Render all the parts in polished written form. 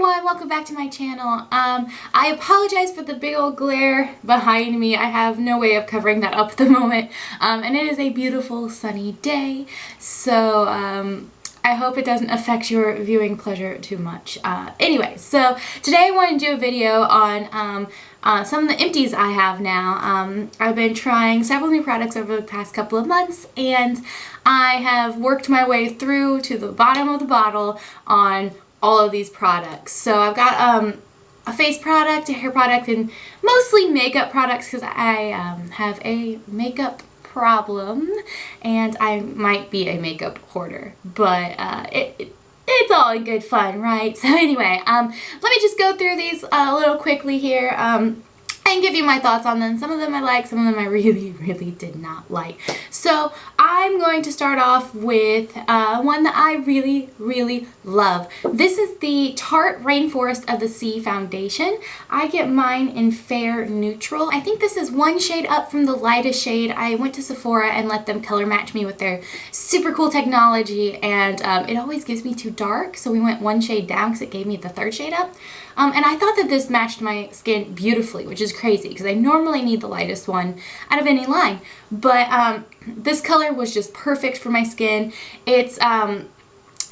everyone, welcome back to my channel. I apologize for the big old glare behind me. I have no way of covering that up at the moment. And it is a beautiful sunny day, so I hope it doesn't affect your viewing pleasure too much. Anyway, so today I want to do a video on some of the empties I have now. I've been trying several new products over the past couple of months, and I have worked my way through to the bottom of the bottle on all of these products. So I've got a face product, a hair product, and mostly makeup products because I have a makeup problem and I might be a makeup hoarder, but it's all in good fun, right? So anyway, let me just go through these a little quickly here and give you my thoughts on them. Some of them I like, some of them I really did not like. So I'm going to start off with one that I really love. This is the Tarte Rainforest of the Sea foundation. I get mine in Fair Neutral. I think this is one shade up from the lightest shade. I went to Sephora and let them color match me with their super cool technology, and it always gives me too dark, so we went one shade down because it gave me the third shade up. And I thought that this matched my skin beautifully, which is crazy because I normally need the lightest one out of any line. But this color was just perfect for my skin. It's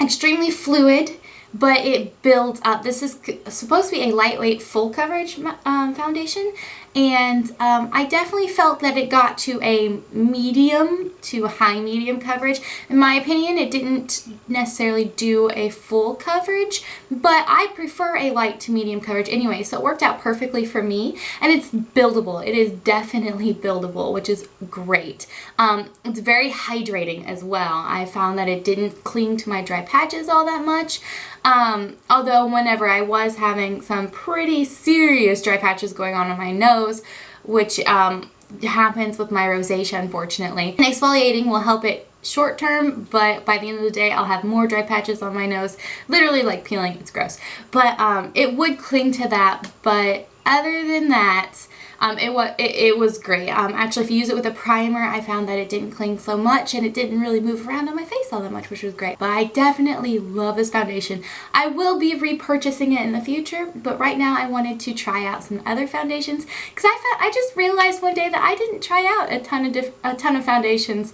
extremely fluid, but it builds up. This is supposed to be a lightweight full coverage foundation, and I definitely felt that it got to a medium to high medium coverage. In my opinion, it didn't necessarily do a full coverage, but I prefer a light to medium coverage anyway, so it worked out perfectly for me, and it's buildable. It is definitely buildable, which is great. It's very hydrating as well. I found that it didn't cling to my dry patches all that much. Although whenever I was having some pretty serious dry patches going on my nose, which happens with my rosacea, unfortunately. And exfoliating will help it short term, but by the end of the day I'll have more dry patches on my nose, literally like peeling. It's gross, but it would cling to that. But other than that, it was great. Actually, if you use it with a primer, I found that it didn't cling so much and it didn't really move around on my face all that much, which was great. But I definitely love this foundation. I will be repurchasing it in the future, but right now I wanted to try out some other foundations because I just realized one day that I didn't try out a ton of foundations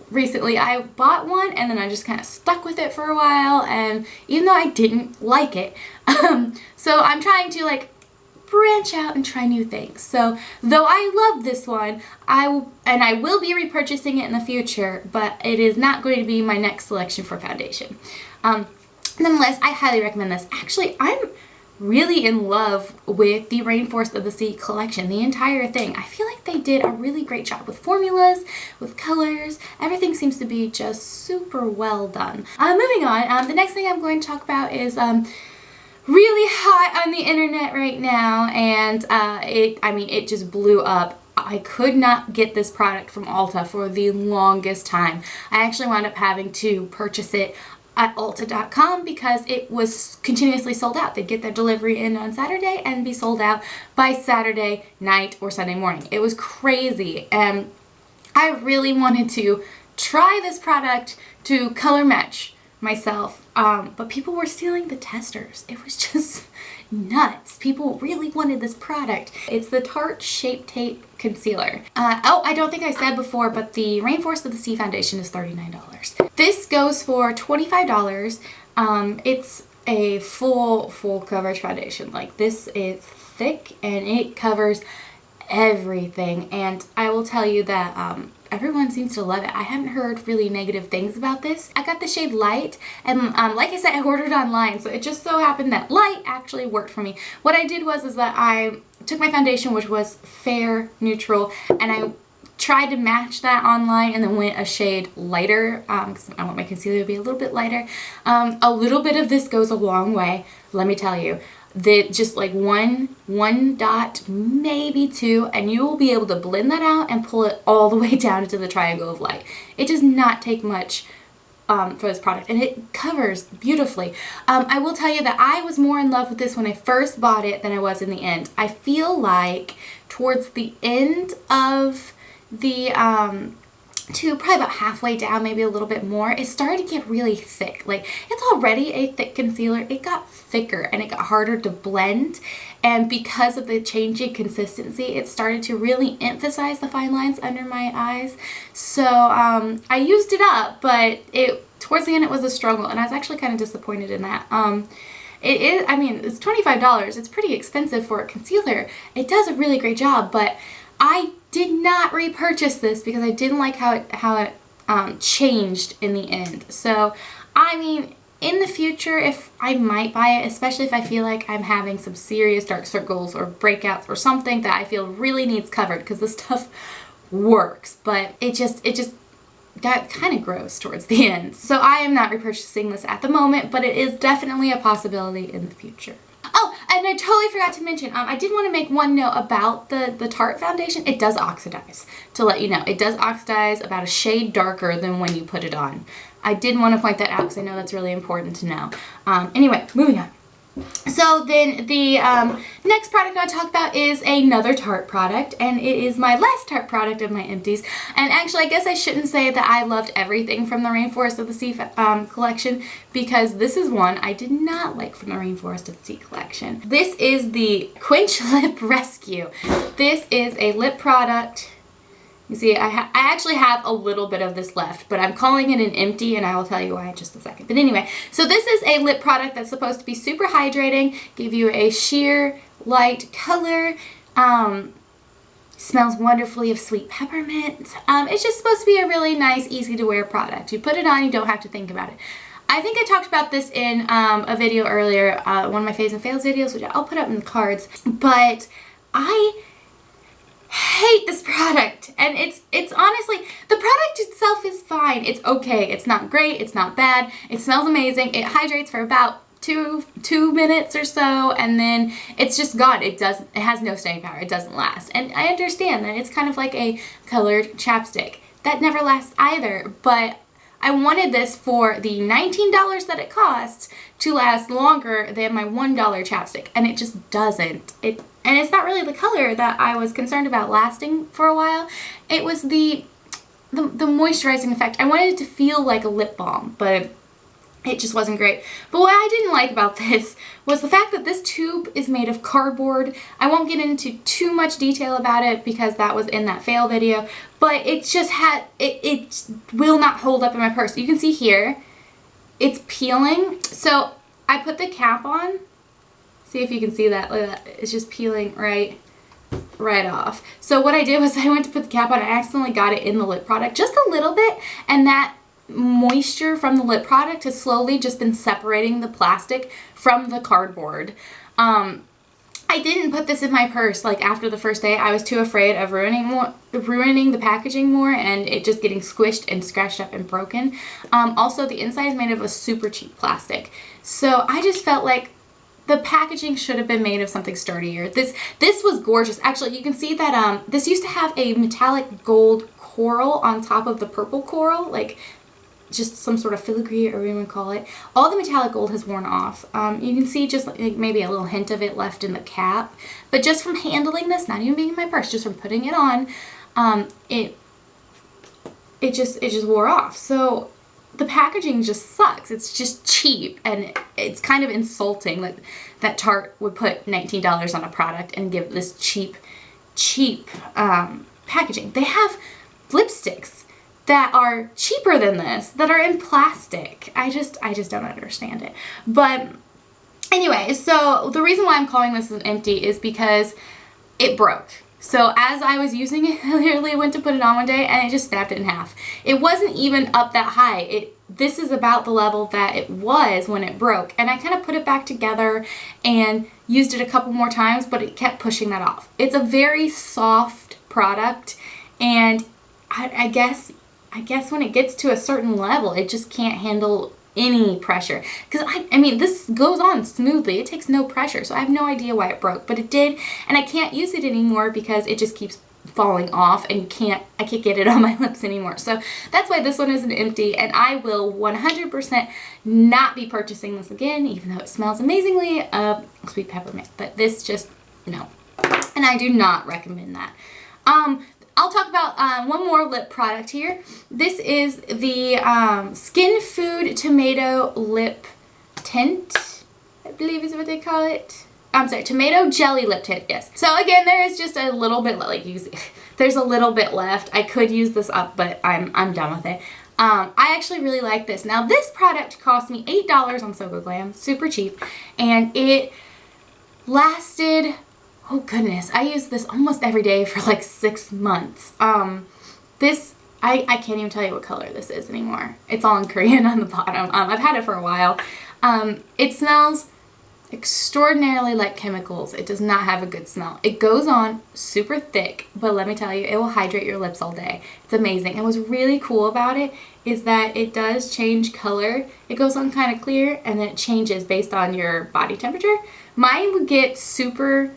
recently. I bought one and then I just kind of stuck with it for a while, and even though I didn't like it, so I'm trying to branch out and try new things. So though I love this one, I will be repurchasing it in the future, but it is not going to be my next selection for foundation. Nonetheless, I highly recommend this. Actually, I'm really in love with the Rainforest of the Sea collection, the entire thing. I feel like they did a really great job with formulas, with colors. Everything seems to be just super well done. Moving on, the next thing I'm going to talk about is really hot on the internet right now, and it just blew up. I could not get this product from Ulta for the longest time. I actually wound up having to purchase it at Ulta.com because it was continuously sold out. They'd get their delivery in on Saturday and be sold out by Saturday night or Sunday morning. It was crazy, and I really wanted to try this product to color match myself, but people were stealing the testers. It was just nuts. People really wanted this product. It's the Tarte Shape Tape Concealer. Oh, I don't think I said before, but the Rainforest of the Sea foundation is $39. This goes for $25. It's a full coverage foundation. Like, this is thick and it covers everything, and I will tell you that everyone seems to love it. I haven't heard really negative things about this. I got the shade Light, and like I said, I ordered online, so it just so happened that Light actually worked for me. What I did was that I took my foundation, which was Fair Neutral, and I tried to match that online and then went a shade lighter because I want my concealer to be a little bit lighter. A little bit of this goes a long way, let me tell you. Just like one dot, maybe two, and you will be able to blend that out and pull it all the way down into the triangle of light. It does not take much for this product, and it covers beautifully. I will tell you that I was more in love with this when I first bought it than I was in the end. I feel like towards the end of the to probably about halfway down, maybe a little bit more, it started to get really thick. Like, it's already a thick concealer. It got thicker and it got harder to blend. And because of the changing consistency, it started to really emphasize the fine lines under my eyes. So I used it up, but towards the end it was a struggle, and I was actually kind of disappointed in that. It is, I mean, it's $25. It's pretty expensive for a concealer. It does a really great job, but I did not repurchase this because I didn't like how it changed in the end. So, I mean, in the future, if I might buy it, especially if I feel like I'm having some serious dark circles or breakouts or something that I feel really needs covered, because this stuff works, but it just got kind of gross towards the end. So I am not repurchasing this at the moment, but it is definitely a possibility in the future. Oh, and I totally forgot to mention, I did want to make one note about the Tarte foundation. It does oxidize, to let you know. It does oxidize about a shade darker than when you put it on. I did want to point that out because I know that's really important to know. Anyway, moving on. So then the next product I want to talk about is another Tarte product, and it is my last Tarte product of my empties. And actually, I guess I shouldn't say that I loved everything from the Rainforest of the Sea collection, because this is one I did not like from the Rainforest of the Sea collection. This is the Quench Lip Rescue. This is a lip product. You see, I actually have a little bit of this left, but I'm calling it an empty, and I will tell you why in just a second. But anyway, so this is a lip product that's supposed to be super hydrating, give you a sheer light color, smells wonderfully of sweet peppermint. It's just supposed to be a really nice, easy to wear product. You put it on, you don't have to think about it. I think I talked about this in a video earlier, one of my faves and fails videos, which I'll put up in the cards, but I hate this product, and it's honestly, the product itself is fine. It's okay. It's not great. It's not bad. It smells amazing. It hydrates for about two minutes or so, and then it's just gone. It has no staying power. It doesn't last. And I understand that it's kind of like a colored chapstick. That never lasts either, but I wanted this for the $19 that it costs to last longer than my $1 chapstick, and it just doesn't. And it's not really the color that I was concerned about lasting for a while. It was the moisturizing effect. I wanted it to feel like a lip balm, but it just wasn't great. But what I didn't like about this was the fact that this tube is made of cardboard. I won't get into too much detail about it because that was in that fail video, but it just it will not hold up in my purse. You can see here, it's peeling. So I put the cap on. See if you can see that. Look at that. It's just peeling right off. So what I did was I went to put the cap on. I accidentally got it in the lip product just a little bit, and that moisture from the lip product has slowly just been separating the plastic from the cardboard. I didn't put this in my purse like after the first day. I was too afraid of ruining the packaging more and it just getting squished and scratched up and broken. Also, the inside is made of a super cheap plastic. So I just felt like the packaging should have been made of something sturdier. This was gorgeous. Actually, you can see that this used to have a metallic gold coral on top of the purple coral, like just some sort of filigree or whatever you want to call it. All the metallic gold has worn off. You can see just like maybe a little hint of it left in the cap. But just from handling this, not even being in my purse, just from putting it on, it just wore off. So the packaging just sucks. It's just cheap, and it's kind of insulting that Tarte would put $19 on a product and give this cheap packaging. They have lipsticks that are cheaper than this, that are in plastic. I just don't understand it. But anyway, so the reason why I'm calling this an empty is because it broke. So as I was using it, I literally went to put it on one day and it just snapped it in half. It wasn't even up that high. This is about the level that it was when it broke. And I kind of put it back together and used it a couple more times, but it kept pushing that off. It's a very soft product, and I guess when it gets to a certain level, it just can't handle any pressure. Because I mean, this goes on smoothly. It takes no pressure, so I have no idea why it broke, but it did, and I can't use it anymore because it just keeps falling off, and I can't get it on my lips anymore. So that's why this one is an empty, and I will 100% not be purchasing this again, even though it smells amazingly of sweet peppermint. But this just, no. And I do not recommend that. I'll talk about one more lip product here. This is the Skin Food Tomato Lip Tint, I believe is what they call it. I'm sorry, tomato jelly lip tint, yes. So again, there is just a little bit, like you see, there's a little bit left. I could use this up, but I'm done with it. I actually really like this. Now this product cost me $8 on So Go Glam, super cheap, and it lasted, oh goodness, I used this almost every day for like 6 months. This, I can't even tell you what color this is anymore. It's all in Korean on the bottom. I've had it for a while. It smells extraordinarily like chemicals. It does not have a good smell. It goes on super thick, but let me tell you, it will hydrate your lips all day. It's amazing. And what's really cool about it is that it does change color. It goes on kind of clear and then it changes based on your body temperature. Mine would get super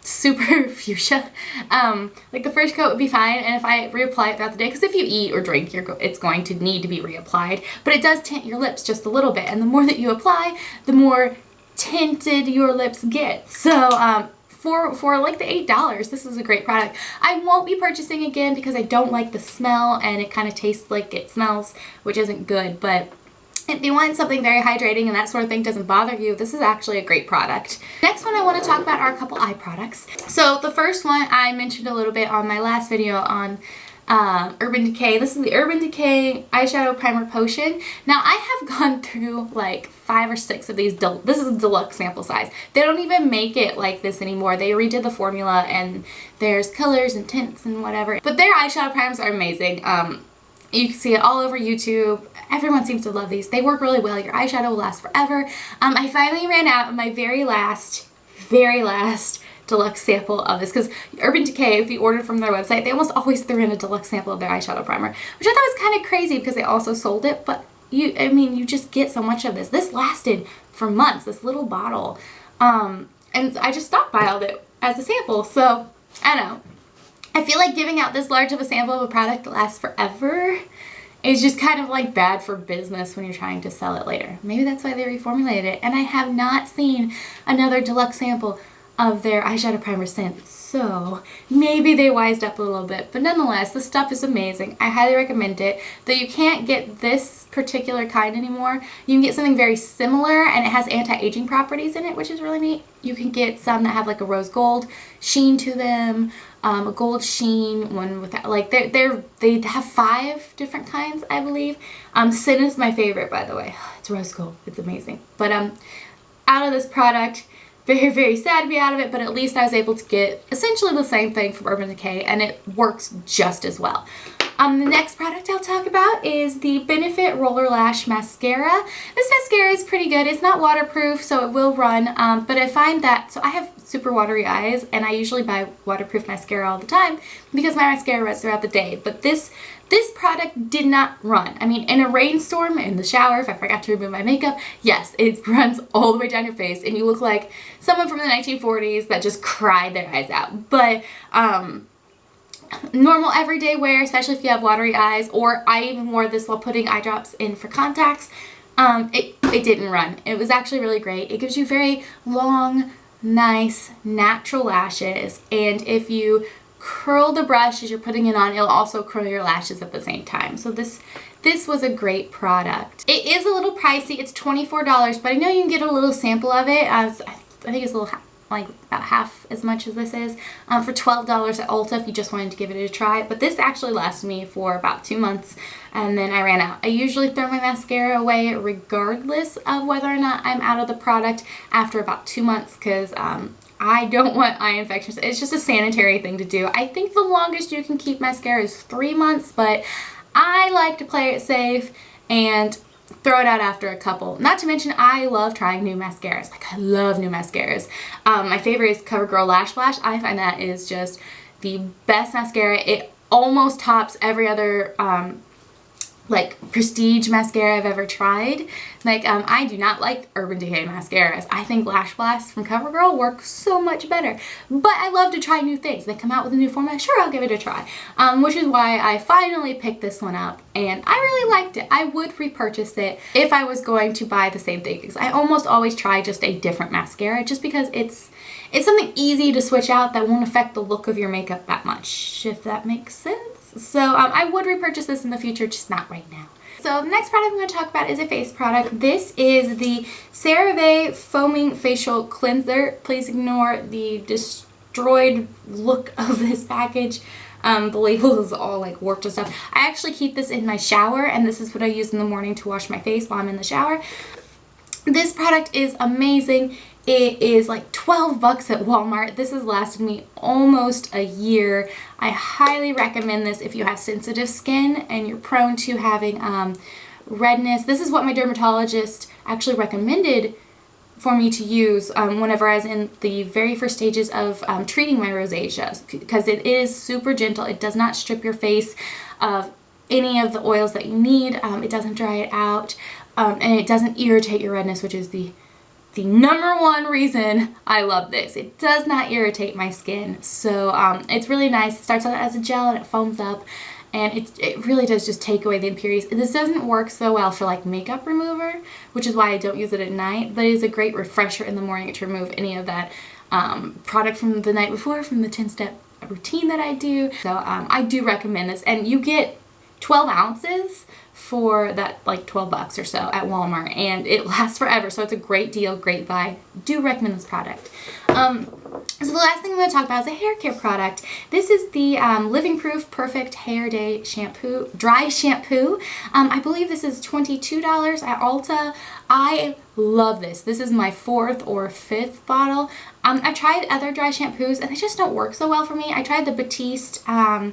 fuchsia. Like the first coat would be fine, and if I reapply it throughout the day, because if you eat or drink, it's going to need to be reapplied, but it does tint your lips just a little bit, and the more that you apply, the more tinted your lips get. So for like the $8, this is a great product. I won't be purchasing again because I don't like the smell, and it kind of tastes like it smells, which isn't good. But if you want something very hydrating and that sort of thing doesn't bother you, this is actually a great product. Next one I want to talk about are a couple eye products. So the first one I mentioned a little bit on my last video on Urban Decay. This is the Urban Decay Eyeshadow Primer Potion. Now I have gone through like 5 or 6 of these. This is a deluxe sample size. They don't even make it like this anymore. They redid the formula and there's colors and tints and whatever. But their eyeshadow primers are amazing. You can see it all over YouTube. Everyone seems to love these. They work really well. Your eyeshadow will last forever. I finally ran out of my very last deluxe sample of this, because Urban Decay, if you ordered from their website, they almost always threw in a deluxe sample of their eyeshadow primer, which I thought was kind of crazy because they also sold it, but you just get so much of this. This lasted for months, this little bottle, and I just stockpiled it as a sample. So I don't know, I feel like giving out this large of a sample of a product that lasts forever is just kind of like bad for business when you're trying to sell it later. Maybe that's why they reformulated it, and I have not seen another deluxe sample of their eyeshadow primer since, so maybe they wised up a little bit. But nonetheless, this stuff is amazing. I highly recommend it. Though you can't get this particular kind anymore, you can get something very similar, and it has anti-aging properties in it, which is really neat. You can get some that have like a rose gold sheen to them, a gold sheen, one without, like they have 5 different kinds, I believe. Sin is my favorite, by the way. It's rose gold. It's amazing. But out of this product, very sad to be out of it, but at least I was able to get essentially the same thing from Urban Decay, and it works just as well. The next product I'll talk about is the Benefit Roller Lash Mascara. This mascara is pretty good. It's not waterproof, so it will run, but I find that, so I have super watery eyes, and I usually buy waterproof mascara all the time because my mascara runs throughout the day, but this product did not run. I mean, in a rainstorm, in the shower, if I forgot to remove my makeup, yes, it runs all the way down your face, and you look like someone from the 1940s that just cried their eyes out. But normal everyday wear, especially if you have watery eyes, or I even wore this while putting eye drops in for contacts, it didn't run. It was actually really great. It gives you very long, nice, natural lashes, and if you curl the brush as you're putting it on, it'll also curl your lashes at the same time. So this was a great product. It is a little pricey. It's $24, but I know you can get a little sample of it. I think it's a little, like about half as much as this is, for $12 at Ulta if you just wanted to give it a try. But this actually lasted me for about 2 months, and then I ran out. I usually throw my mascara away regardless of whether or not I'm out of the product after about 2 months, because I don't want eye infections. It's just a sanitary thing to do. I think the longest you can keep mascara is 3 months, but I like to play it safe and throw it out after a couple. Not to mention, I love trying new mascaras. Like, I love new mascaras. My favorite is CoverGirl Lash Blast. I find that is just the best mascara. It almost tops every other like prestige mascara I've ever tried. Like I do not like Urban Decay mascaras. I think Lash Blast from CoverGirl works so much better. But I love to try new things. They come out with a new format, sure, I'll give it a try. Which is why I finally picked this one up and I really liked it. I would repurchase it if I was going to buy the same thing, because I almost always try just a different mascara just because it's something easy to switch out that won't affect the look of your makeup that much, if that makes sense. So I would repurchase this in the future, just not right now. So the next product I'm going to talk about is a face product. This is the CeraVe Foaming Facial Cleanser. Please ignore the destroyed look of this package. The label is all like warped and stuff. I actually keep this in my shower, and this is what I use in the morning to wash my face while I'm in the shower. This product is amazing. It is like 12 bucks at Walmart. This has lasted me almost a year. I highly recommend this if you have sensitive skin and you're prone to having redness. This is what my dermatologist actually recommended for me to use whenever I was in the very first stages of treating my rosacea, because it is super gentle. It does not strip your face of any of the oils that you need. It doesn't dry it out, and it doesn't irritate your redness, which is the number one reason I love this. It does not irritate my skin. So it's really nice. It starts out as a gel and it foams up, and it really does just take away the impurities. This doesn't work so well for like makeup remover, which is why I don't use it at night, but it is a great refresher in the morning to remove any of that product from the night before, from the 10-step routine that I do. So I do recommend this, and you get 12 ounces for that, like 12 bucks or so at Walmart, and it lasts forever, so it's a great deal, great buy. Do recommend this product. So the last thing I'm going to talk about is a hair care product. This is the Living Proof Perfect Hair Day Shampoo, Dry Shampoo. I believe this is $22 at Ulta. I love this. This is my 4th or 5th bottle. I've tried other dry shampoos and they just don't work so well for me. I tried the Batiste, oh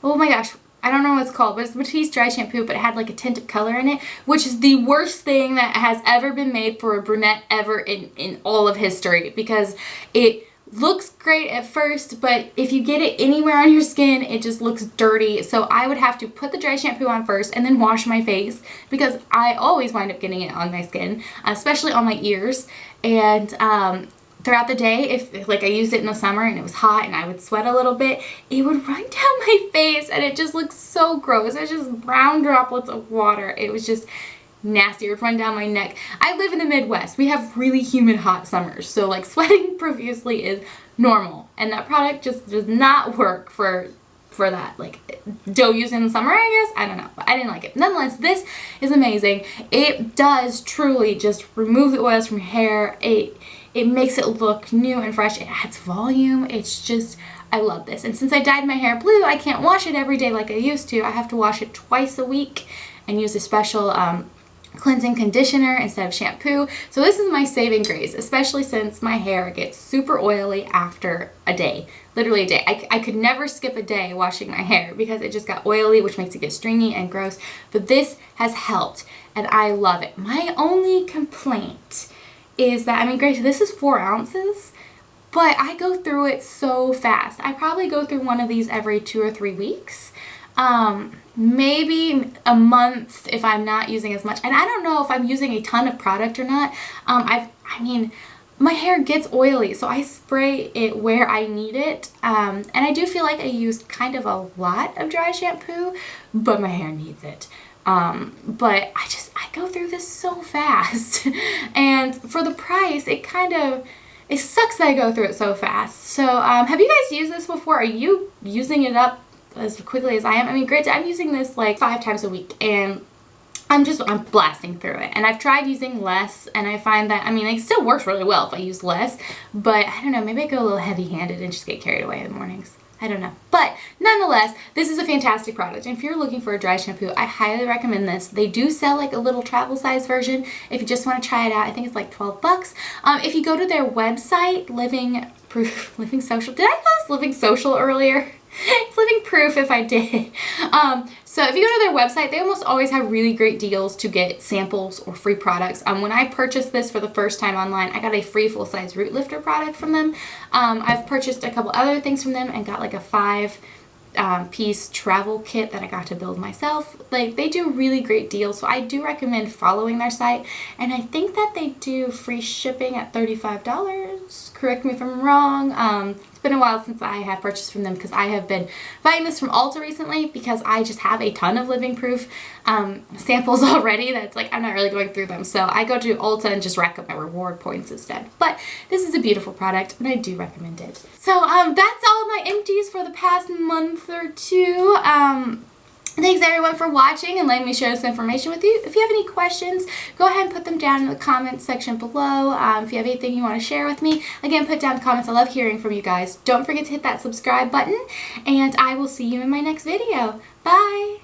my gosh, I don't know what it's called, but it's Batiste dry shampoo, but it had like a tint of color in it, which is the worst thing that has ever been made for a brunette ever in all of history, because it looks great at first, but if you get it anywhere on your skin, it just looks dirty. So I would have to put the dry shampoo on first and then wash my face, because I always wind up getting it on my skin, especially on my ears. And throughout the day, if like I used it in the summer and it was hot and I would sweat a little bit, it would run down my face and it just looks so gross. It's just brown droplets of water. It was just nasty. It would run down my neck. I live in the Midwest. We have really humid hot summers, so like sweating profusely is normal, and that product just does not work for that. Like, don't use it in the summer, I guess. I don't know, but I didn't like it. Nonetheless, this is amazing. It does truly just remove the oils from your hair. It makes it look new and fresh. It adds volume. It's just, I love this. And since I dyed my hair blue, I can't wash it every day like I used to. I have to wash it twice a week and use a special cleansing conditioner instead of shampoo. So this is my saving grace, especially since my hair gets super oily after a day. Literally a day. I could never skip a day washing my hair because it just got oily, which makes it get stringy and gross. But this has helped, and I love it. My only complaint is that, I mean, granted, this is 4 ounces, but I go through it so fast. I probably go through one of these every 2 or 3 weeks. Maybe a month if I'm not using as much. And I don't know if I'm using a ton of product or not. I mean, my hair gets oily, so I spray it where I need it. And I do feel like I used kind of a lot of dry shampoo, but my hair needs it. But I go through this so fast. And for the price, it sucks that I go through it so fast. So, have you guys used this before? Are you using it up as quickly as I am? I mean, granted, I'm using this like 5 times a week, and I'm blasting through it. And I've tried using less, and I find that, I mean, it still works really well if I use less, but I don't know, maybe I go a little heavy-handed and just get carried away in the mornings. I don't know. But nonetheless, this is a fantastic product. And if you're looking for a dry shampoo, I highly recommend this. They do sell like a little travel size version if you just want to try it out. I think it's like 12 bucks. If you go to their website, Living Social. Did I call this Living Social earlier? It's Living Proof if I did. So if you go to their website, they almost always have really great deals to get samples or free products. When I purchased this for the first time online, I got a free full-size root lifter product from them. I've purchased a couple other things from them and got like a piece travel kit that I got to build myself. Like, they do really great deals, so I do recommend following their site, and I think that they do free shipping at $35. Correct me if I'm wrong. It's been a while since I have purchased from them because I have been buying this from Ulta recently because I just have a ton of living proof samples already that's like I'm not really going through them, so I go to Ulta and just rack up my reward points instead. But this is a beautiful product and I do recommend it. So that's all my empties for the past month or two. Thanks everyone for watching and letting me share this information with you. If you have any questions, go ahead and put them down in the comments section below. If you have anything you want to share with me, again, put down in the comments. I love hearing from you guys. Don't forget to hit that subscribe button, and I will see you in my next video. Bye!